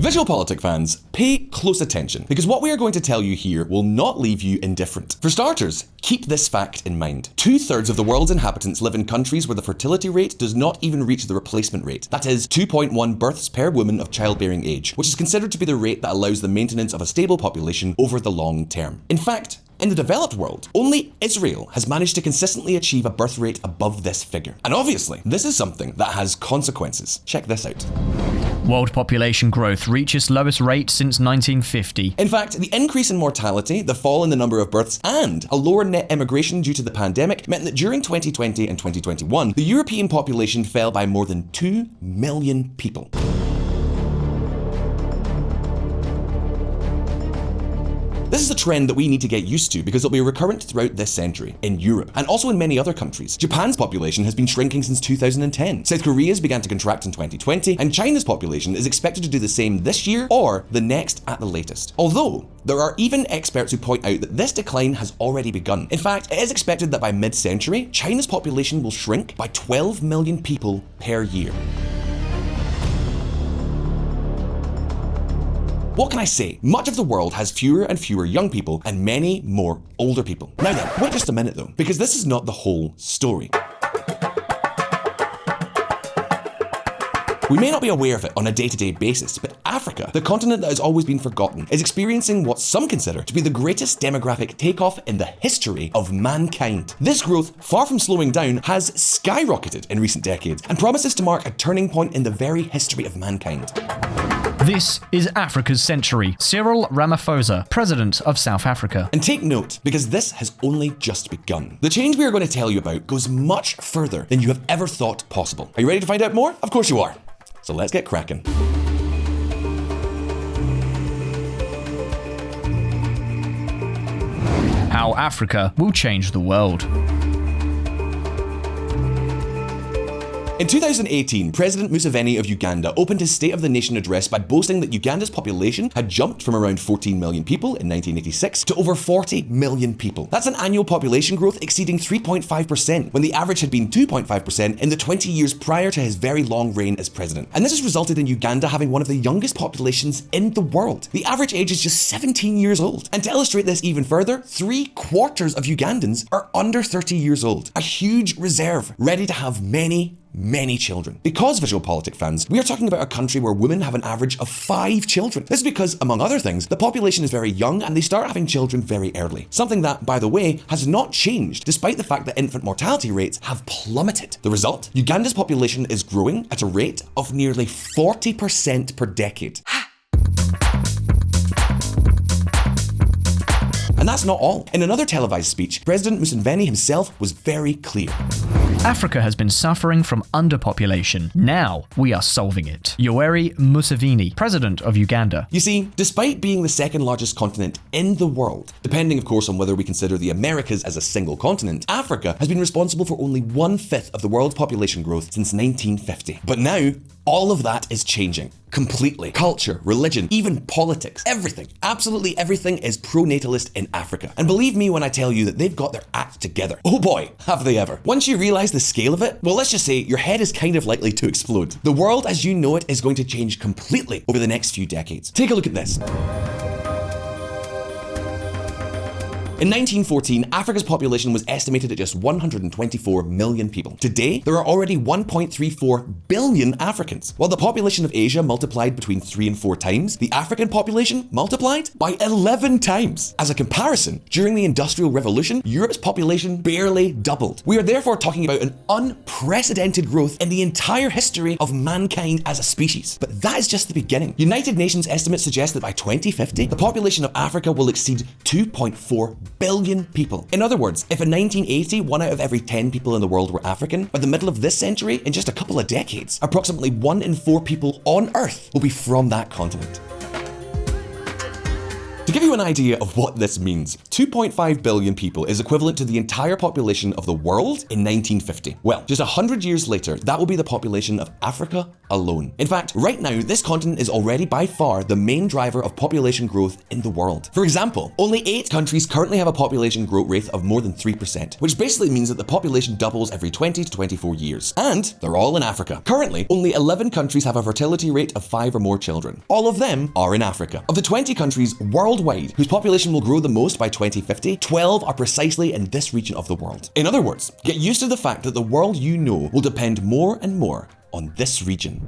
VisualPolitik fans, pay close attention, because what we are going to tell you here will not leave you indifferent. For starters, keep this fact in mind. 2/3 of the world's inhabitants live in countries where the fertility rate does not even reach the replacement rate. That is 2.1 births per woman of childbearing age, which is considered to be the rate that allows the maintenance of a stable population over the long term. In fact, in the developed world, only Israel has managed to consistently achieve a birth rate above this figure. And obviously, this is something that has consequences. Check this out. World population growth reaches lowest rate since 1950. In fact, the increase in mortality, the fall in the number of births, and a lower net immigration due to the pandemic meant that during 2020 and 2021, the European population fell by more than 2 million people. This is a trend that we need to get used to because it'll be recurrent throughout this century in Europe and also in many other countries. Japan's population has been shrinking since 2010. South Korea's began to contract in 2020, and China's population is expected to do the same this year or the next at the latest. Although, there are even experts who point out that this decline has already begun. In fact, it is expected that by mid-century, China's population will shrink by 12 million people per year. What can I say? Much of the world has fewer and fewer young people and many more older people. Now then, wait just a minute though, because this is not the whole story. We may not be aware of it on a day-to-day basis, but Africa, the continent that has always been forgotten, is experiencing what some consider to be the greatest demographic takeoff in the history of mankind. This growth, far from slowing down, has skyrocketed in recent decades and promises to mark a turning point in the very history of mankind. This is Africa's century. Cyril Ramaphosa, President of South Africa. And take note, because this has only just begun. The change we are going to tell you about goes much further than you have ever thought possible. Are you ready to find out more? Of course you are. So let's get cracking. How Africa will change the world. In 2018, President Museveni of Uganda opened his State of the Nation address by boasting that Uganda's population had jumped from around 14 million people in 1986 to over 40 million people. That's an annual population growth exceeding 3.5%, when the average had been 2.5% in the 20 years prior to his very long reign as president. And this has resulted in Uganda having one of the youngest populations in the world. The average age is just 17 years old. And to illustrate this even further, 3/4 of Ugandans are under 30 years old. A huge reserve, ready to have many children. Because VisualPolitik fans, we are talking about a country where women have an average of 5 children. This is because, among other things, the population is very young and they start having children very early. Something that, by the way, has not changed despite the fact that infant mortality rates have plummeted. The result? Uganda's population is growing at a rate of nearly 40% per decade. And that's not all. In another televised speech, President Museveni himself was very clear. Africa has been suffering from underpopulation. Now we are solving it. Yoweri Museveni, President of Uganda. You see, despite being the second largest continent in the world, depending of course on whether we consider the Americas as a single continent, Africa has been responsible for only 1/5 of the world's population growth since 1950. But now, all of that is changing. Completely. Culture, religion, even politics, everything, absolutely everything is pro-natalist in Africa. And believe me when I tell you that they've got their act together. Oh boy, have they ever. Once you realize the scale of it, well, let's just say your head is kind of likely to explode. The world as you know it is going to change completely over the next few decades. Take a look at this. In 1914, Africa's population was estimated at just 124 million people. Today, there are already 1.34 billion Africans. While the population of Asia multiplied between 3 and 4 times, the African population multiplied by 11 times. As a comparison, during the Industrial Revolution, Europe's population barely doubled. We are therefore talking about an unprecedented growth in the entire history of mankind as a species. But that is just the beginning. United Nations estimates suggest that by 2050, the population of Africa will exceed 2.4 billion people. In other words, if in 1980, 1 out of every 10 people in the world were African, by the middle of this century, in just a couple of decades, approximately 1 in 4 people on Earth will be from that continent. To give you an idea of what this means, 2.5 billion people is equivalent to the entire population of the world in 1950. Well, just 100 years later, that will be the population of Africa alone. In fact, right now, this continent is already by far the main driver of population growth in the world. For example, only 8 countries currently have a population growth rate of more than 3%, which basically means that the population doubles every 20 to 24 years. And they're all in Africa. Currently, only 11 countries have a fertility rate of 5 or more children. All of them are in Africa. Of the 20 countries worldwide whose population will grow the most by 2050, 12 are precisely in this region of the world. In other words, get used to the fact that the world you know will depend more and more on this region.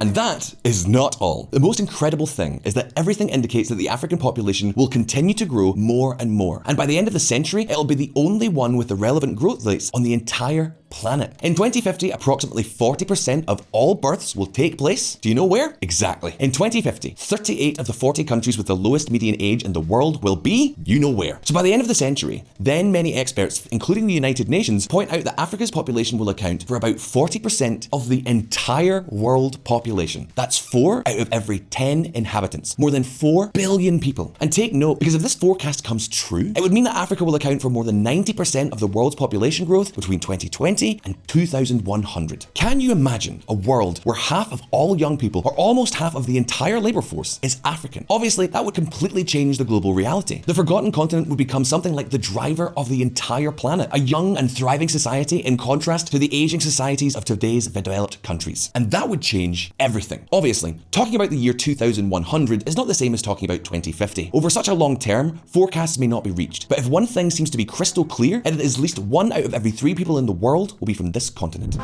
And that is not all. The most incredible thing is that everything indicates that the African population will continue to grow more and more. And by the end of the century, it'll be the only one with the relevant growth rates on the entire planet. In 2050, approximately 40% of all births will take place. Do you know where? Exactly. In 2050, 38 of the 40 countries with the lowest median age in the world will be, you know where. So by the end of the century, then many experts, including the United Nations, point out that Africa's population will account for about 40% of the entire world population. That's 4 out of every 10 inhabitants. More than 4 billion people. And take note, because if this forecast comes true, it would mean that Africa will account for more than 90% of the world's population growth between 2020 and 2100. Can you imagine a world where half of all young people, or almost half of the entire labor force, is African? Obviously, that would completely change the global reality. The forgotten continent would become something like the driver of the entire planet, a young and thriving society in contrast to the aging societies of today's developed countries. And that would change everything. Obviously, talking about the year 2100 is not the same as talking about 2050. Over such a long term, forecasts may not be reached. But if one thing seems to be crystal clear, it is at least 1 out of every 3 people in the world will be from this continent.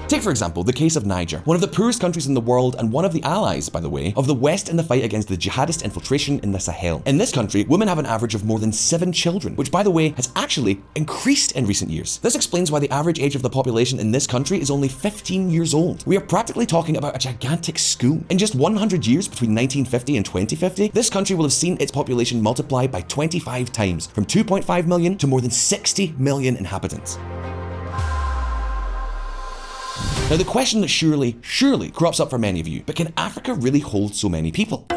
Take, for example, the case of Niger, one of the poorest countries in the world and one of the allies, by the way, of the West in the fight against the jihadist infiltration in the Sahel. In this country, women have an average of more than 7 children, which, by the way, has actually increased in recent years. This explains why the average age of the population in this country is only 15 years old. We are practically talking about a gigantic school. In just 100 years, between 1950 and 2050, this country will have seen its population multiply by 25 times, from 2.5 million to more than 60 million inhabitants. Now, the question that surely crops up for many of you, but can Africa really hold so many people?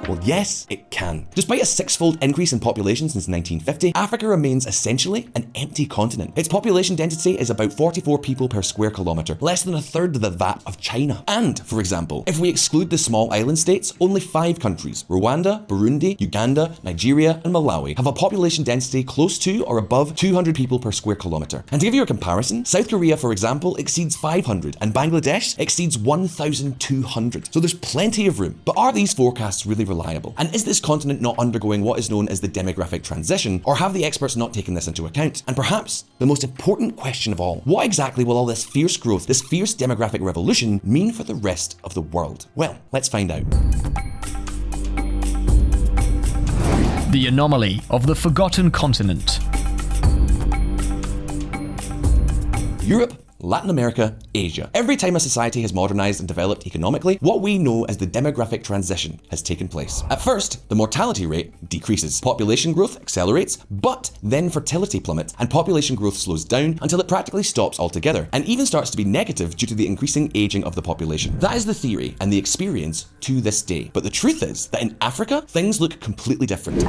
Well, yes, it can. Despite a 6-fold increase in population since 1950, Africa remains essentially an empty continent. Its population density is about 44 people per square kilometre, less than a third of that of China. And, for example, if we exclude the small island states, only 5 countries, Rwanda, Burundi, Uganda, Nigeria, and Malawi, have a population density close to or above 200 people per square kilometre. And to give you a comparison, South Korea, for example, exceeds 500, and Bangladesh exceeds 1,200. So there's plenty of room. But are these forecasts really reliable? And is this continent not undergoing what is known as the demographic transition, or have the experts not taken this into account? And perhaps the most important question of all, what exactly will all this fierce growth, this fierce demographic revolution mean for the rest of the world? Well, let's find out. The anomaly of the forgotten continent. Europe, Latin America, Asia. Every time a society has modernized and developed economically, what we know as the demographic transition has taken place. At first, the mortality rate decreases, population growth accelerates, but then fertility plummets and population growth slows down until it practically stops altogether, and even starts to be negative due to the increasing aging of the population. That is the theory and the experience to this day. But the truth is that in Africa, things look completely different.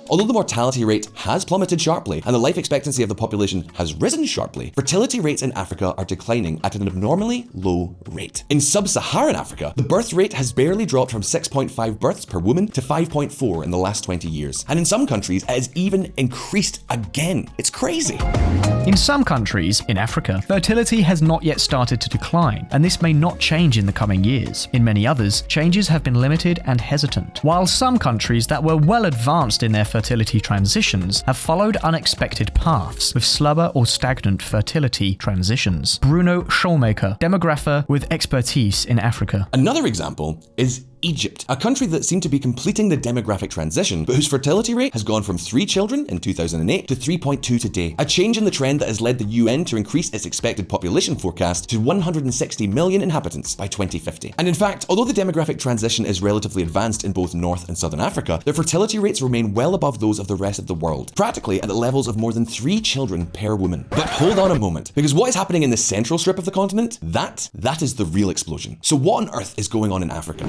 Although the mortality rate has plummeted sharply and the life expectancy of the population has risen sharply, fertility rates in Africa are declining at an abnormally low rate. In sub-Saharan Africa, the birth rate has barely dropped from 6.5 births per woman to 5.4 in the last 20 years. And in some countries, it has even increased again. It's crazy. In some countries in Africa, fertility has not yet started to decline, and this may not change in the coming years. In many others, changes have been limited and hesitant, while some countries that were well advanced in their fertility transitions have followed unexpected paths with slower or stagnant fertility transitions. Bruno Schulmaker, demographer with expertise in Africa. Another example is Egypt, a country that seemed to be completing the demographic transition, but whose fertility rate has gone from 3 children in 2008 to 3.2 today. A change in the trend that has led the UN to increase its expected population forecast to 160 million inhabitants by 2050. And in fact, although the demographic transition is relatively advanced in both North and Southern Africa, their fertility rates remain well above those of the rest of the world, practically at the levels of more than 3 children per woman. But hold on a moment, because what is happening in the central strip of the continent, that is the real explosion. So what on earth is going on in Africa?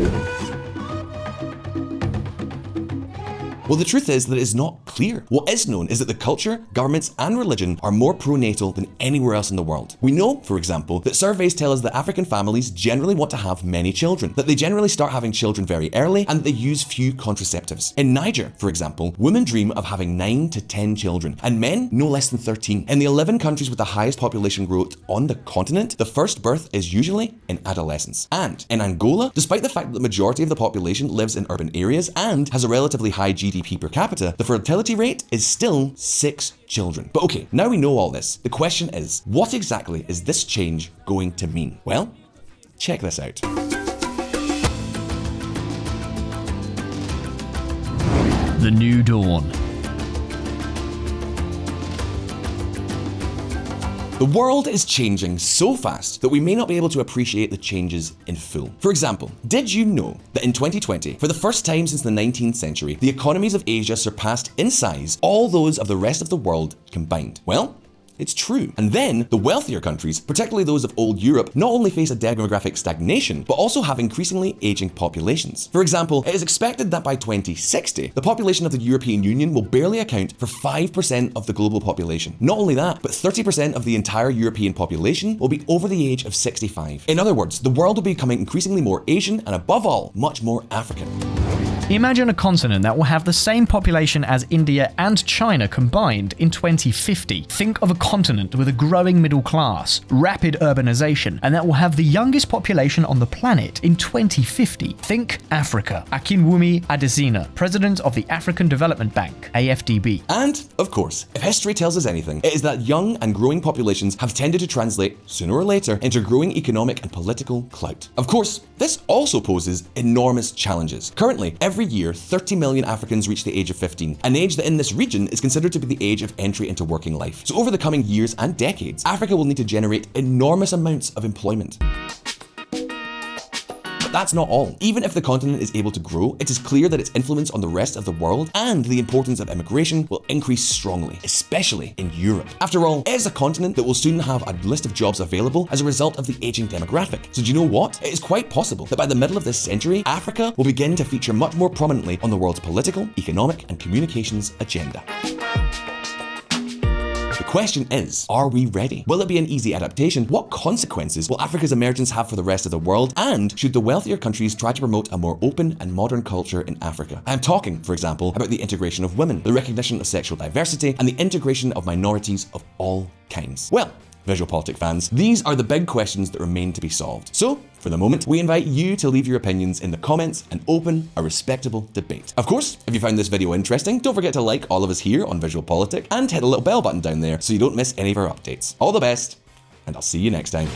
Well, the truth is that it is not clear. What is known is that the culture, governments, and religion are more pro-natal than anywhere else in the world. We know, for example, that surveys tell us that African families generally want to have many children, that they generally start having children very early, and that they use few contraceptives. In Niger, for example, women dream of having 9 to 10 children, and men no less than 13. In the 11 countries with the highest population growth on the continent, the first birth is usually in adolescence. And in Angola, despite the fact that the majority of the population lives in urban areas and has a relatively high GDP per capita, the fertility rate is still 6 children. But okay, now we know all this. The question is, what exactly is this change going to mean? Well, check this out. The New Dawn. The world is changing so fast that we may not be able to appreciate the changes in full. For example, did you know that in 2020, for the first time since the 19th century, the economies of Asia surpassed in size all those of the rest of the world combined? Well, it's true. And then the wealthier countries, particularly those of old Europe, not only face a demographic stagnation, but also have increasingly aging populations. For example, it is expected that by 2060, the population of the European Union will barely account for 5% of the global population. Not only that, but 30% of the entire European population will be over the age of 65. In other words, the world will be becoming increasingly more Asian and above all, much more African. Imagine a continent that will have the same population as India and China combined in 2050. Think of a continent with a growing middle class, rapid urbanization, and that will have the youngest population on the planet in 2050. Think Africa. Akinwumi Adesina, president of the African Development Bank, AFDB. And, of course, if history tells us anything, it is that young and growing populations have tended to translate, sooner or later, into growing economic and political clout. Of course, this also poses enormous challenges. Currently, every year, 30 million Africans reach the age of 15, an age that in this region is considered to be the age of entry into working life. So over the coming years and decades, Africa will need to generate enormous amounts of employment. But that's not all. Even if the continent is able to grow, it is clear that its influence on the rest of the world and the importance of immigration will increase strongly, especially in Europe. After all, it is a continent that will soon have a list of jobs available as a result of the aging demographic. So do you know what? It is quite possible that by the middle of this century, Africa will begin to feature much more prominently on the world's political, economic, and communications agenda. The question is, are we ready? Will it be an easy adaptation? What consequences will Africa's emergence have for the rest of the world? And should the wealthier countries try to promote a more open and modern culture in Africa? I'm talking, for example, about the integration of women, the recognition of sexual diversity, and the integration of minorities of all kinds. Well, VisualPolitik fans, these are the big questions that remain to be solved. So, for the moment, we invite you to leave your opinions in the comments and open a respectable debate. Of course, if you found this video interesting, don't forget to like all of us here on VisualPolitik and hit the little bell button down there so you don't miss any of our updates. All the best, and I'll see you next time.